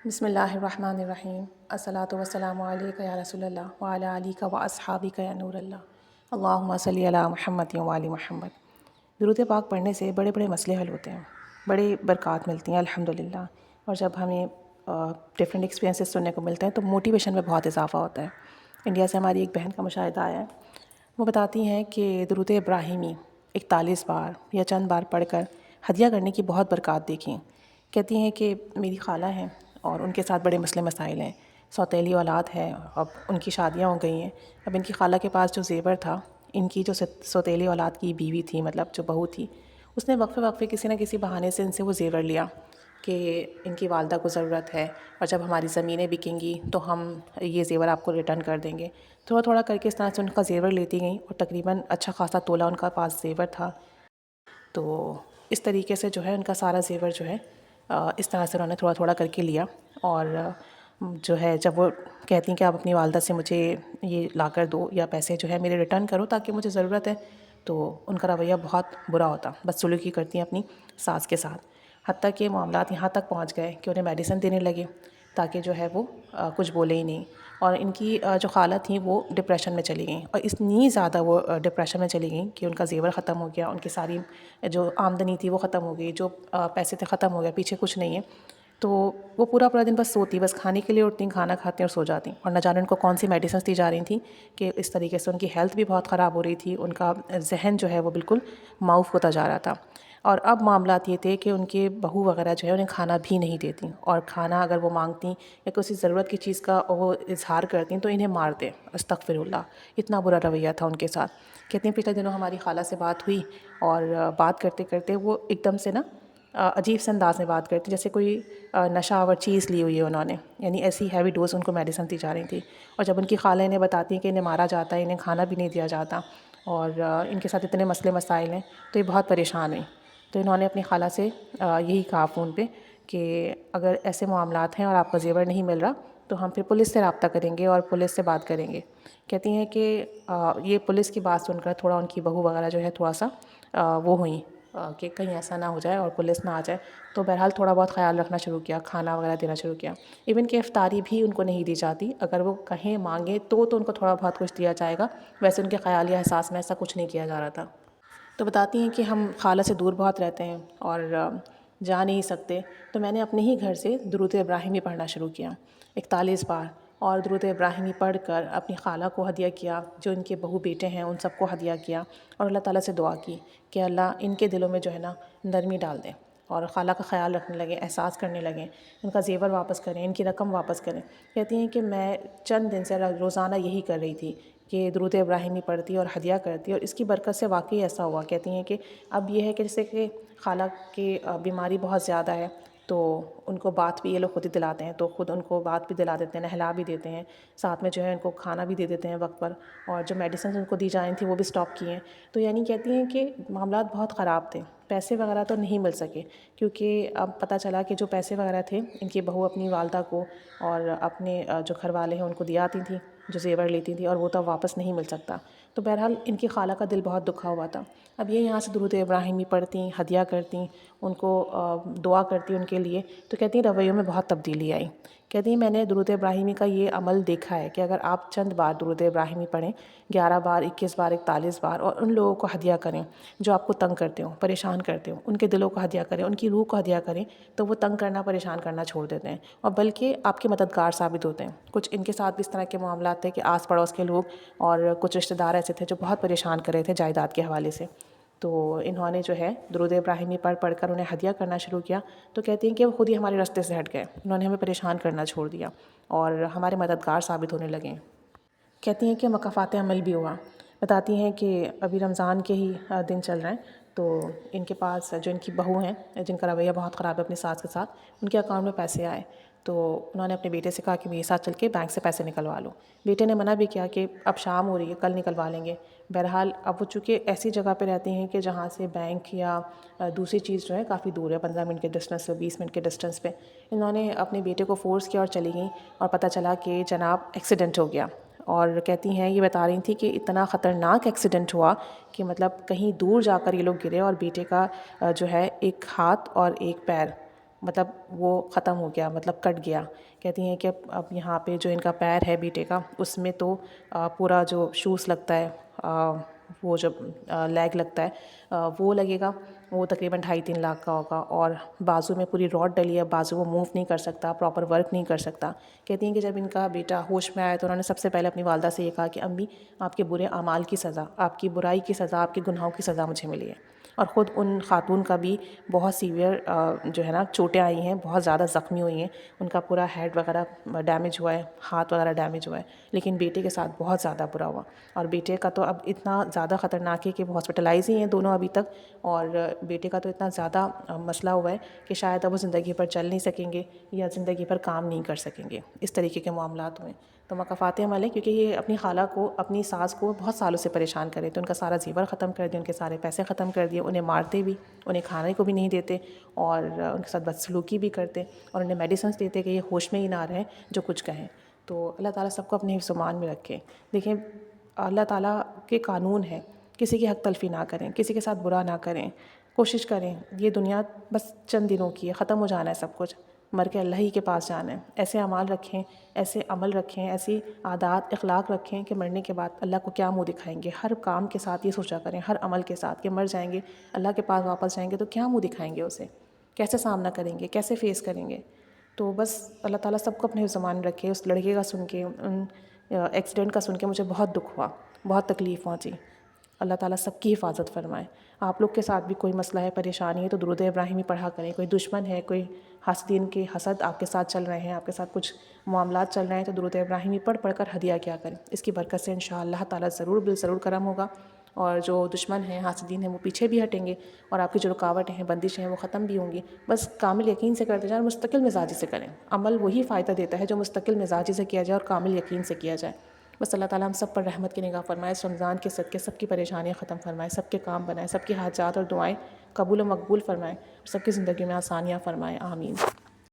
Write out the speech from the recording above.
بسم اللہ الرحمن الرحیم الصلاۃ والسلام علیک یا رسول اللہ وعلی آلک و اصحابک یا نور اللہ اللہم صلی علی محمد و آل محمد۔ درود پاک پڑھنے سے بڑے بڑے مسئلے حل ہوتے ہیں، بڑی برکات ملتی ہیں الحمدللہ، اور جب ہمیں ڈفرینٹ ایکسپیرینسز سننے کو ملتے ہیں تو موٹیویشن میں بہت اضافہ ہوتا ہے۔ انڈیا سے ہماری ایک بہن کا مشاہدہ آیا ہے، وہ بتاتی ہیں کہ درود ابراہیمی 41 بار یا چند بار پڑھ کر ہدیہ کرنے کی بہت برکات دیکھیں۔ کہتی ہیں کہ میری خالہ ہیں اور ان کے ساتھ بڑے مسئلے مسائل ہیں، سوتیلی اولاد ہے، اب ان کی شادیاں ہو گئی ہیں، اب ان کی خالہ کے پاس جو زیور تھا، ان کی جو سوتیلی اولاد کی بیوی تھی، مطلب جو بہو تھی، اس نے وقفے وقفے کسی نہ کسی بہانے سے ان سے وہ زیور لیا کہ ان کی والدہ کو ضرورت ہے اور جب ہماری زمینیں بکیں گی تو ہم یہ زیور آپ کو ریٹرن کر دیں گے۔ تھوڑا تھوڑا کر کے اس طرح سے ان کا زیور لیتی گئیں اور تقریباً اچھا خاصا تولہ ان کا پاس زیور تھا۔ تو اس طریقے سے جو ہے ان کا سارا زیور جو ہے اس طرح سے انہوں نے تھوڑا تھوڑا کر کے لیا، اور جو ہے جب وہ کہتی ہیں کہ آپ اپنی والدہ سے مجھے یہ لا کر دو یا پیسے جو ہے میرے ریٹرن کرو تاکہ مجھے ضرورت ہے، تو ان کا رویہ بہت برا ہوتا، بدسلوکی کرتی ہیں اپنی ساس کے ساتھ، حتیٰ کہ معاملات یہاں تک پہنچ گئے کہ انہیں میڈیسن دینے لگے تاکہ جو ہے وہ کچھ بولے ہی نہیں، اور ان کی جو خالہ تھیں وہ ڈپریشن میں چلی گئیں، اور اتنی زیادہ وہ ڈپریشن میں چلی گئیں کہ ان کا زیور ختم ہو گیا، ان کی ساری جو آمدنی تھی وہ ختم ہو گئی، جو پیسے تھے ختم ہو گیا، پیچھے کچھ نہیں ہے۔ تو وہ پورا پورا دن بس سوتی، بس کھانے کے لیے اٹھتی، کھانا کھاتی اور سو جاتی، اور نہ جانے ان کو کون سی میڈیسنس دی جا رہی تھیں کہ اس طریقے سے ان کی ہیلتھ بھی بہت خراب ہو رہی تھی، ان کا ذہن جو ہے وہ بالکل معوف ہوتا جا رہا تھا۔ اور اب معاملات یہ تھے کہ ان کے بہو وغیرہ جو ہے انہیں کھانا بھی نہیں دیتی، اور کھانا اگر وہ مانگتیں یا کسی ضرورت کی چیز کا وہ اظہار کرتیں تو انہیں مارتے، استغفر اللہ، اتنا برا رویہ تھا ان کے ساتھ۔ کہتے ہیں پچھلے دنوں ہماری خالہ سے بات ہوئی، اور بات کرتے کرتے وہ ایک دم سے نا عجیب سے انداز میں بات کرتی جیسے کوئی نشہ آور چیز لی ہوئی ہے انہوں نے، یعنی ایسی ہیوی ڈوز ان کو میڈیسن دی جا رہی تھی، اور جب ان کی خالہ انہیں بتاتی ہیں کہ انہیں مارا جاتا ہے، انہیں کھانا بھی نہیں دیا جاتا، اور ان کے ساتھ اتنے مسئلے مسائل ہیں، تو یہ بہت پریشان ہوئی۔ تو انہوں نے اپنی خالہ سے یہی کہا فون پہ کہ اگر ایسے معاملات ہیں اور آپ کا زیور نہیں مل رہا تو ہم پھر پولیس سے رابطہ کریں گے اور پولیس سے بات کریں گے۔ کہتی ہیں کہ یہ پولیس کی بات سن کر تھوڑا ان کی بہو وغیرہ جو ہے تھوڑا سا وہ ہوئیں کہ کہیں ایسا نہ ہو جائے اور پولیس نہ آ جائے، تو بہرحال تھوڑا بہت خیال رکھنا شروع کیا، کھانا وغیرہ دینا شروع کیا، ایون کہ افطاری بھی ان کو نہیں دی جاتی، اگر وہ کہیں مانگیں تو ان کو تھوڑا بہت کچھ دیا جائے گا، ویسے ان کے خیال یا احساس میں ایسا کچھ نہیں کیا جا رہا تھا۔ تو بتاتی ہیں کہ ہم خالہ سے دور بہت رہتے ہیں اور جا نہیں سکتے، تو میں نے اپنے ہی گھر سے درود ابراہیمی پڑھنا شروع کیا 41 بار، اور درود ابراہیمی پڑھ کر اپنی خالہ کو ہدیہ کیا، جو ان کے بہو بیٹے ہیں ان سب کو ہدیہ کیا، اور اللہ تعالیٰ سے دعا کی کہ اللہ ان کے دلوں میں جو ہے نا نرمی ڈال دیں، اور خالہ کا خیال رکھنے لگیں، احساس کرنے لگیں، ان کا زیور واپس کریں، ان کی رقم واپس کریں۔ کہتی ہیں کہ میں چند دن سے روزانہ یہی کر رہی تھی کہ درود ابراہیمی پڑھتی اور ہدیہ کرتی، اور اس کی برکت سے واقعی ایسا ہوا۔ کہتی ہیں کہ اب یہ ہے کہ جیسے کہ خالہ کی بیماری بہت زیادہ ہے، تو ان کو بات بھی یہ لوگ خود ہی دلاتے ہیں، تو خود ان کو بات بھی دلا دیتے ہیں، نہلا بھی دیتے ہیں، ساتھ میں جو ہے ان کو کھانا بھی دے دیتے ہیں وقت پر، اور جو میڈیسنز ان کو دی جا رہی تھیں وہ بھی اسٹاپ کی ہیں۔ تو یعنی کہتی ہیں کہ معاملات بہت خراب تھے، پیسے وغیرہ تو نہیں مل سکے، کیونکہ اب پتہ چلا کہ جو پیسے وغیرہ تھے ان کی بہو اپنی والدہ کو اور اپنے جو گھر والے ہیں ان کو دیا آتی تھیں، جو زیور لیتی تھیں، اور وہ تو واپس نہیں مل سکتا۔ تو بہرحال ان کی خالہ کا دل بہت دکھا ہوا تھا۔ اب یہ یہاں سے درود ابراہیمی پڑھتیں، ہدیہ کرتیں، ان کو دعا کرتی ان کے لیے، تو کہتی ہیں رویوں میں بہت تبدیلی آئی۔ کہتی ہیں میں نے درود ابراہیمی کا یہ عمل دیکھا ہے کہ اگر آپ چند بار درود ابراہیمی پڑھیں، 11 بار، 21 بار، 41 بار، اور ان لوگوں کو ہدیہ کریں جو آپ کو تنگ کرتے ہوں، پریشان کرتے ہوں، ان کے دلوں کو ہدیہ کریں، ان کی روح کو ہدیہ کریں، تو وہ تنگ کرنا، پریشان کرنا چھوڑ دیتے ہیں، اور بلکہ آپ کے مددگار ثابت ہوتے ہیں۔ کچھ ان کے ساتھ بھی اس طرح کے معاملات تھے کہ آس پڑوس کے لوگ اور کچھ رشتہ دار ایسے تھے جو بہت پریشان کر رہے تھے جائیداد کے حوالے سے، تو انہوں نے جو ہے درود ابراہیمی پڑھ پڑھ کر انہیں ہدیہ کرنا شروع کیا، تو کہتی ہیں کہ وہ خود ہی ہمارے راستے سے ہٹ گئے، انہوں نے ہمیں پریشان کرنا چھوڑ دیا اور ہمارے مددگار ثابت ہونے لگے۔ کہتی ہیں کہ مکافات عمل بھی ہوا۔ بتاتی ہیں کہ ابھی رمضان کے ہی دن چل رہے ہیں، تو ان کے پاس جو ان کی بہو ہیں جن کا رویہ بہت خراب ہے اپنی ساس کے ساتھ، ان کے اکاؤنٹ میں پیسے آئے، تو انہوں نے اپنے بیٹے سے کہا کہ میرے ساتھ چل کے بینک سے پیسے نکلوا لو۔ بیٹے نے منع بھی کیا کہ اب شام ہو رہی ہے، کل نکلوا لیں گے۔ بہرحال اب وہ چونکہ ایسی جگہ پہ رہتے ہیں کہ جہاں سے بینک یا دوسری چیز جو ہے کافی دور ہے، 15 منٹ کے ڈسٹینس پہ، 20 منٹ کے ڈسٹینس پہ، انہوں نے اپنے بیٹے کو فورس کیا اور چلی گئیں، اور پتہ چلا کہ جناب ایکسیڈنٹ ہو گیا۔ اور کہتی ہیں یہ بتا رہی تھیں کہ اتنا خطرناک ایکسیڈنٹ ہوا کہ مطلب کہیں دور جا کر یہ لوگ گرے، اور بیٹے کا جو ہے ایک ہاتھ اور ایک پیر مطلب وہ ختم ہو گیا، مطلب کٹ گیا۔ کہتی ہیں کہ اب یہاں پہ جو ان کا پیر ہے بیٹے کا، اس میں تو پورا جو شوز لگتا ہے، وہ جب لیگ لگتا ہے وہ لگے گا، وہ تقریباً 2.5-3 لاکھ کا ہوگا، اور بازو میں پوری راڈ ڈلی ہے، بازو وہ موو نہیں کر سکتا، پراپر ورک نہیں کر سکتا۔ کہتی ہیں کہ جب ان کا بیٹا ہوش میں آیا تو انہوں نے سب سے پہلے اپنی والدہ سے یہ کہا کہ امی، آپ کے برے اعمال کی سزا، آپ کی برائی کی سزا، آپ کے گناہوں کی سزا مجھے ملی ہے۔ اور خود ان خاتون کا بھی بہت سیویئر جو ہے نا چوٹیں آئی ہیں، بہت زیادہ زخمی ہوئی ہیں، ان کا پورا ہیڈ وغیرہ ڈیمیج ہوا ہے، ہاتھ وغیرہ ڈیمیج ہوا ہے، لیکن بیٹے کے ساتھ بہت زیادہ برا ہوا۔ اور بیٹے کا تو اب اتنا زیادہ خطرناک ہے کہ وہ ہاسپٹلائز ہی ہیں دونوں ابھی تک، اور بیٹے کا تو اتنا زیادہ مسئلہ ہوا ہے کہ شاید اب وہ زندگی پر چل نہیں سکیں گے یا زندگی پر کام نہیں کر سکیں گے، اس طریقے کے معاملات ہوئے۔ تو مقافات عمل ہے، کیونکہ یہ اپنی خالہ کو، اپنی ساس کو بہت سالوں سے پریشان کرے تو ان کا سارا زیور ختم کر دیا، ان کے سارے پیسے ختم کر دیے، انہیں مارتے بھی، انہیں کھانے کو بھی نہیں دیتے، اور ان کے ساتھ بدسلوکی بھی کرتے، اور انہیں میڈیسنس دیتے کہ یہ ہوش میں ہی نہ رہیں جو کچھ کہیں۔ تو اللہ تعالیٰ سب کو اپنے حفظ و امان میں رکھے۔ دیکھیں، اللہ تعالیٰ کے قانون ہے، کسی کی حق تلفی نہ کریں، کسی کے ساتھ برا نہ کریں، کوشش کریں، یہ دنیا بس چند دنوں کی ہے، ختم ہو جانا ہے سب کچھ، مر کے اللہ ہی کے پاس جانا ہے۔ ایسے اعمال رکھیں، ایسے عمل رکھیں، ایسی عادات اخلاق رکھیں کہ مرنے کے بعد اللہ کو کیا منہ دکھائیں گے۔ ہر کام کے ساتھ یہ سوچا کریں، ہر عمل کے ساتھ، کہ مر جائیں گے، اللہ کے پاس واپس جائیں گے تو کیا منہ دکھائیں گے اسے، کیسے سامنا کریں گے، کیسے فیس کریں گے۔ تو بس اللہ تعالیٰ سب کو اپنے زمان رکھے۔ اس لڑکے کا سن کے، ان ایکسیڈنٹ کا سن کے مجھے بہت دکھ ہوا، بہت تکلیف پہنچی۔ اللہ تعالیٰ سب کی حفاظت فرمائے۔ آپ لوگ کے ساتھ بھی کوئی مسئلہ ہے، پریشانی ہے تو درود ابراہیمی پڑھا کریں۔ کوئی دشمن ہے، کوئی حاسدین کے حسد آپ کے ساتھ چل رہے ہیں، آپ کے ساتھ کچھ معاملات چل رہے ہیں، تو درود ابراہیمی پڑھ کر ہدیہ کیا کریں۔ اس کی برکت سے انشاءاللہ تعالیٰ ضرور بالضرور کرم ہوگا، اور جو دشمن ہیں، حاسدین ہیں، وہ پیچھے بھی ہٹیں گے، اور آپ کی جو رکاوٹیں ہیں، بندشیں ہیں، وہ ختم بھی ہوں گی۔ بس کامل یقین سے کرتے جائیں، مستقل مزاجی سے کریں۔ عمل وہی فائدہ دیتا ہے جو مستقل مزاجی سے کیا جائے اور کامل یقین سے کیا جائے۔ بس اللہ تعالیٰ ہم سب پر رحمت کی نگاہ فرمائے، اس رمضان کے صدقے سب کی پریشانیاں ختم فرمائے، سب کے کام بنائے، سب کی حاجات اور دعائیں قبول و مقبول فرمائے، اور سب کی زندگی میں آسانیاں فرمائے، آمین۔